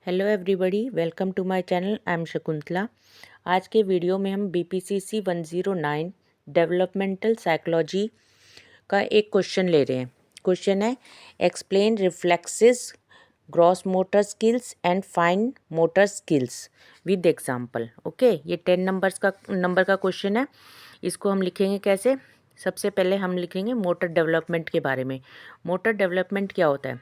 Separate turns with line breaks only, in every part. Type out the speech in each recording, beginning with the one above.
Hello everybody, welcome to my channel. I am Shakuntala. आज के video में हम बीपीसीसी 109 डेवलपमेंटल साइकोलॉजी का एक क्वेश्चन ले रहे हैं। क्वेश्चन है explain reflexes, gross motor skills and fine motor skills with example. Okay, ये 10 नंबर का क्वेश्चन है। इसको हम लिखेंगे कैसे? सबसे पहले हम लिखेंगे मोटर डेवलपमेंट के बारे में। मोटर डेवलपमेंट क्या होता है?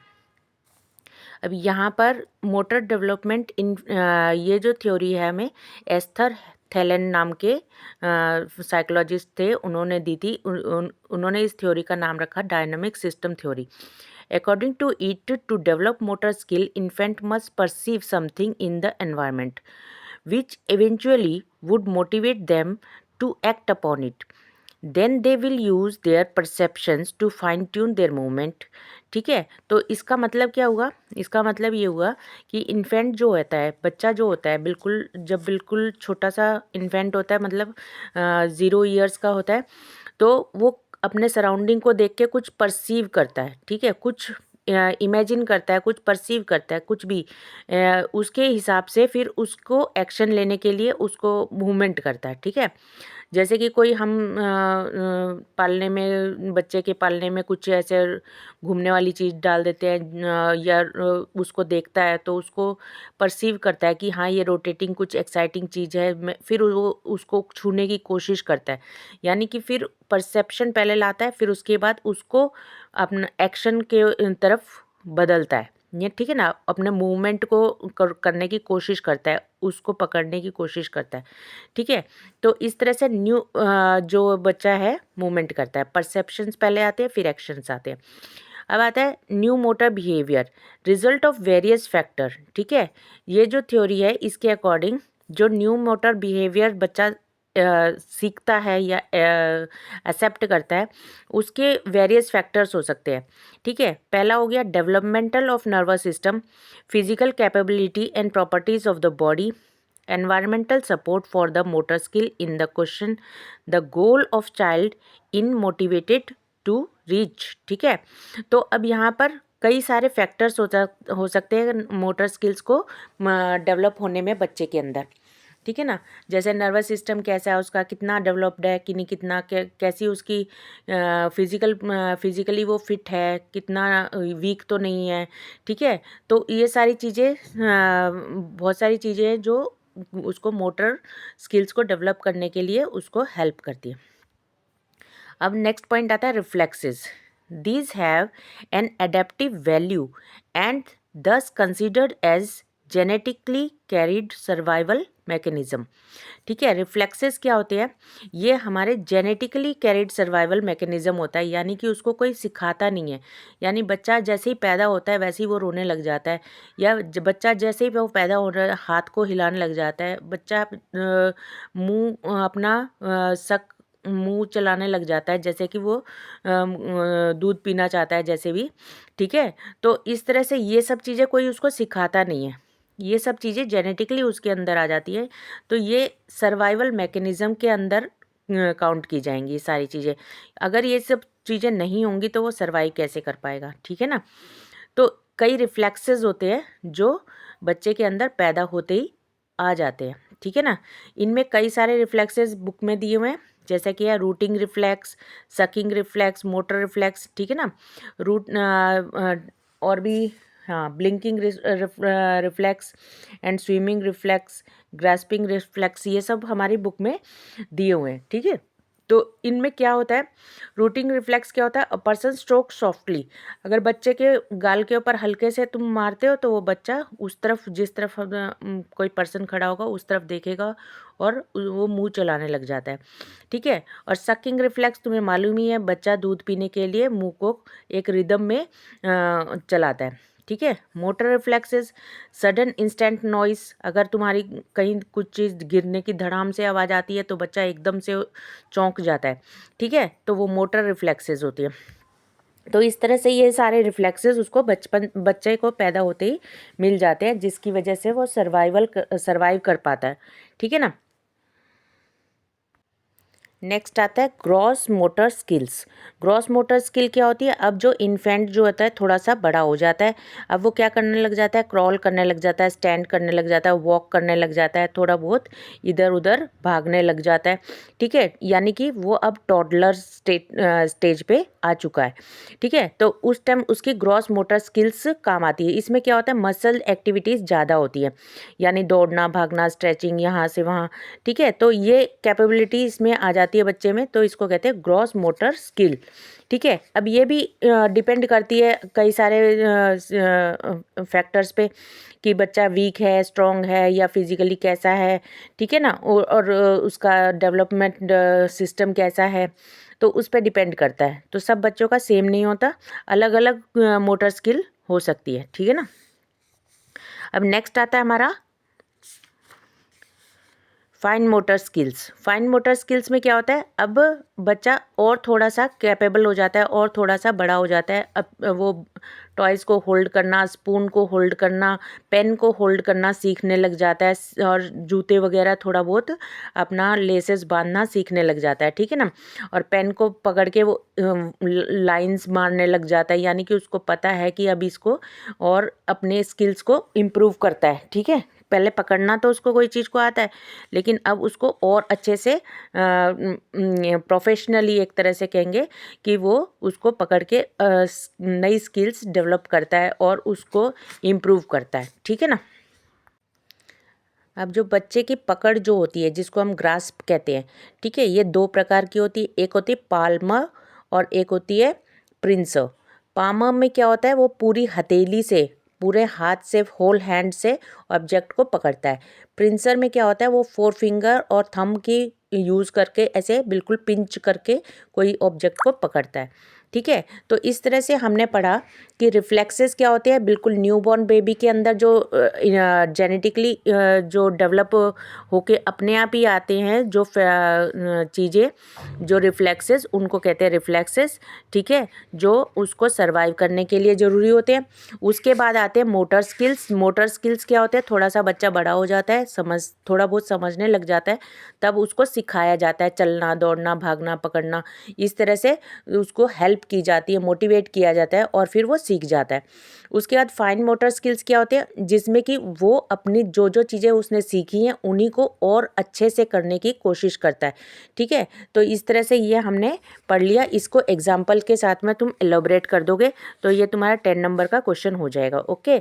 अब यहाँ पर मोटर डेवलपमेंट ये जो थ्योरी है हमें एस्थर थेलन नाम के साइकोलॉजिस्ट थे, उन्होंने दी थी। उन्होंने इस थ्योरी का नाम रखा dynamic system theory. According to it, to develop motor skill, infant must perceive something in the environment which eventually would motivate them to act upon it. Then they will use their perceptions to fine tune their movement. ठीक है, तो इसका मतलब क्या हुआ? इसका मतलब ये हुआ कि इन्फेंट जो होता है, बच्चा जो होता है, बिल्कुल छोटा सा इन्फेंट होता है, मतलब 0 ईयर्स का होता है, तो वो अपने सराउंडिंग को देख के कुछ परसीव करता है। ठीक है, कुछ इमेजिन करता है, कुछ परसीव करता है, कुछ भी उसके हिसाब से फिर उसको एक्शन लेने के लिए उसको मूवमेंट करता है। ठीक है, जैसे कि कोई हम पालने में, बच्चे के पालने में कुछ ऐसे घूमने वाली चीज़ डाल देते हैं, या उसको देखता है तो उसको परसीव करता है कि हाँ ये रोटेटिंग कुछ एक्साइटिंग चीज़ है, फिर वो उसको छूने की कोशिश करता है। यानी कि फिर परसेप्शन पहले लाता है, फिर उसके बाद उसको अपना एक्शन के तरफ बदलता है। ये ठीक है ना, अपने मूवमेंट को करने की कोशिश करता है, उसको पकड़ने की कोशिश करता है। ठीक है, तो इस तरह से जो बच्चा है मूवमेंट करता है। परसेप्शंस पहले आते हैं, फिर एक्शंस आते हैं। अब आता है new motor behaviour, result of various factor. ठीक है, ये जो थ्योरी है इसके अकॉर्डिंग जो न्यू मोटर बिहेवियर बच्चा सीखता है या एक्सेप्ट करता है, उसके वेरियस फैक्टर्स हो सकते हैं। ठीक है, पहला हो गया developmental of nervous system, physical capability and properties of the body, environmental support for the motor skill in the question, the goal of child in motivated to reach। ठीक है, तो अब यहाँ पर कई सारे फैक्टर्स हो सकते हैं मोटर स्किल्स को डेवलप होने में बच्चे के अंदर। ठीक है ना, जैसे नर्वस सिस्टम कैसा है उसका, कितना डेवलप्ड है कि नहीं, कितना कैसी उसकी फिजिकली वो फिट है, कितना वीक तो नहीं है। ठीक है, तो ये सारी चीज़ें, बहुत सारी चीज़ें हैं जो उसको मोटर स्किल्स को डेवलप करने के लिए उसको हेल्प करती है। अब नेक्स्ट पॉइंट आता है reflexes. These have an adaptive value and thus considered as genetically carried survival mechanism. ठीक है, रिफ्लेक्सेस क्या होते हैं? ये हमारे जेनेटिकली कैरिड सर्वाइवल मैकेनिज्म होता है, यानी कि उसको कोई सिखाता नहीं है। यानी बच्चा जैसे ही पैदा होता है वैसे ही वो रोने लग जाता है, या बच्चा जैसे ही वो पैदा हो रहा है हाथ को हिलाने लग जाता है, बच्चा मुंह अपना मुंह चलाने लग जाता है, जैसे कि वो दूध पीना चाहता है जैसे भी। ठीक है, तो इस तरह से ये सब चीज़ें कोई उसको सिखाता नहीं है, ये सब चीज़ें जेनेटिकली उसके अंदर आ जाती है। तो ये सर्वाइवल मैकेनिज्म के अंदर काउंट की जाएंगी ये सारी चीज़ें। अगर ये सब चीज़ें नहीं होंगी तो वो सर्वाइव कैसे कर पाएगा? ठीक है ना, तो कई रिफ्लेक्सेस होते हैं जो बच्चे के अंदर पैदा होते ही आ जाते हैं। ठीक है ना, इनमें कई सारे रिफ्लेक्सेस बुक में दिए हुए हैं, जैसा कि है routing reflex, sucking reflex, motor reflex. ठीक है ना, रूट और भी, हाँ, blinking reflex and swimming reflex, grasping reflex, ये सब हमारी बुक में दिए हुए हैं। ठीक है, तो इनमें क्या होता है? रूटिंग रिफ्लेक्स क्या होता है? A person stroke softly. अगर बच्चे के गाल के ऊपर हल्के से तुम मारते हो तो वो बच्चा उस तरफ, जिस तरफ कोई पर्सन खड़ा होगा उस तरफ देखेगा और वो मुंह चलाने लग जाता है। ठीक है, और सकिंग रिफ्लेक्स तुम्हें मालूम ही है, बच्चा दूध पीने के लिए मुंह को एक रिदम में चलाता है। ठीक है, motor reflexes, sudden instant noise, अगर तुम्हारी कहीं कुछ चीज़ गिरने की धड़ाम से आवाज़ आती है तो बच्चा एकदम से चौंक जाता है। ठीक है, तो वो मोटर रिफ्लेक्सेस होती है। तो इस तरह से ये सारे रिफ्लेक्सेस उसको बच्चे को पैदा होते ही मिल जाते हैं, जिसकी वजह से वो सर्वाइव कर पाता है। ठीक है ना, नेक्स्ट आता है gross motor skills. Gross motor skill क्या होती है? अब जो इन्फेंट जो होता है थोड़ा सा बड़ा हो जाता है, अब वो क्या करने लग जाता है? क्रॉल करने लग जाता है, स्टैंड करने लग जाता है, वॉक करने लग जाता है, थोड़ा बहुत इधर उधर भागने लग जाता है। ठीक है, यानी कि वो अब टॉडलर स्टेज पे आ चुका है। ठीक है, तो उस टाइम उसकी ग्रॉस मोटर स्किल्स काम आती है। इसमें क्या होता है? मसल एक्टिविटीज़ ज़्यादा होती है, यानी दौड़ना, भागना, स्ट्रेचिंग यहाँ से वहाँ। ठीक है, तो ये कैपेबिलिटी इसमें आ जाती है बच्चे में, तो इसको कहते हैं ग्रॉस मोटर स्किल। ठीक है, अब ये भी डिपेंड करती है कई सारे फैक्टर्स पे कि बच्चा वीक है, स्ट्रॉन्ग है, या फिजिकली कैसा है। ठीक है ना, और उसका डेवलपमेंट सिस्टम कैसा है, तो उस पर डिपेंड करता है। तो सब बच्चों का सेम नहीं होता, अलग अलग मोटर स्किल हो सकती है। ठीक है ना। अब नेक्स्ट आता है हमारा fine motor skills. Fine motor skills में क्या होता है? अब बच्चा और थोड़ा सा कैपेबल हो जाता है और थोड़ा सा बड़ा हो जाता है। अब वो टॉयज़ को होल्ड करना, स्पून को होल्ड करना, पेन को होल्ड करना सीखने लग जाता है, और जूते वगैरह थोड़ा बहुत अपना लेसेस बांधना सीखने लग जाता है। ठीक है ना, और पेन को पकड़ के वो लाइंस मारने लग जाता है, यानी कि उसको पता है कि अब इसको और अपने स्किल्स को इम्प्रूव करता है। ठीक है, पहले पकड़ना तो उसको कोई चीज़ को आता है, लेकिन अब उसको और अच्छे से प्रोफेशनली एक तरह से कहेंगे कि वो उसको पकड़ के नई स्किल्स डेवलप करता है और उसको इम्प्रूव करता है। ठीक है ना। अब जो बच्चे की पकड़ जो होती है, जिसको हम ग्रास्प कहते हैं, ठीक है, ये दो प्रकार की होती है। एक होती है पाल्मर और एक होती है प्रिंसर। पाल्मर में क्या होता है? वो पूरी हथेली से, पूरे हाथ से, होल हैंड से ऑब्जेक्ट को पकड़ता है। प्रिंसर में क्या होता है? वो 4 फिंगर और थंब की यूज़ करके ऐसे बिल्कुल पिंच करके कोई ऑब्जेक्ट को पकड़ता है। ठीक है, तो इस तरह से हमने पढ़ा कि रिफ्लेक्सेस क्या होते हैं। बिल्कुल न्यूबॉर्न बेबी के अंदर जो जेनेटिकली जो डेवलप होके अपने आप ही आते हैं जो चीज़ें, जो रिफ्लेक्सेस, उनको कहते हैं रिफ्लेक्सेस। ठीक है, जो उसको सरवाइव करने के लिए ज़रूरी होते हैं। उसके बाद आते हैं मोटर स्किल्स। मोटर स्किल्स क्या होते हैं? थोड़ा सा बच्चा बड़ा हो जाता है, थोड़ा बहुत समझने लग जाता है, तब उसको सिखाया जाता है चलना, दौड़ना, भागना, पकड़ना। इस तरह से उसको हेल्प की जाती है, मोटिवेट किया जाता है, और फिर वो सीख जाता है। उसके बाद फाइन मोटर स्किल्स क्या होते हैं? जिसमें कि वो अपनी जो जो चीज़ें उसने सीखी हैं उन्हीं को और अच्छे से करने की कोशिश करता है। ठीक है, तो इस तरह से ये हमने पढ़ लिया। इसको एग्जाम्पल के साथ में तुम एलोबरेट कर दोगे तो ये तुम्हारा 10 नंबर का क्वेश्चन हो जाएगा। ओके,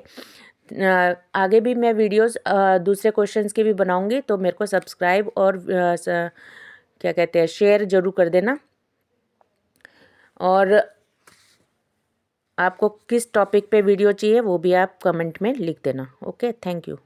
आगे भी मैं वीडियोस दूसरे क्वेश्चंस के भी बनाऊंगी, तो मेरे को सब्सक्राइब और क्या कहते हैं, शेयर ज़रूर कर देना। और आपको किस टॉपिक पे वीडियो चाहिए वो भी आप कमेंट में लिख देना। Okay, thank you.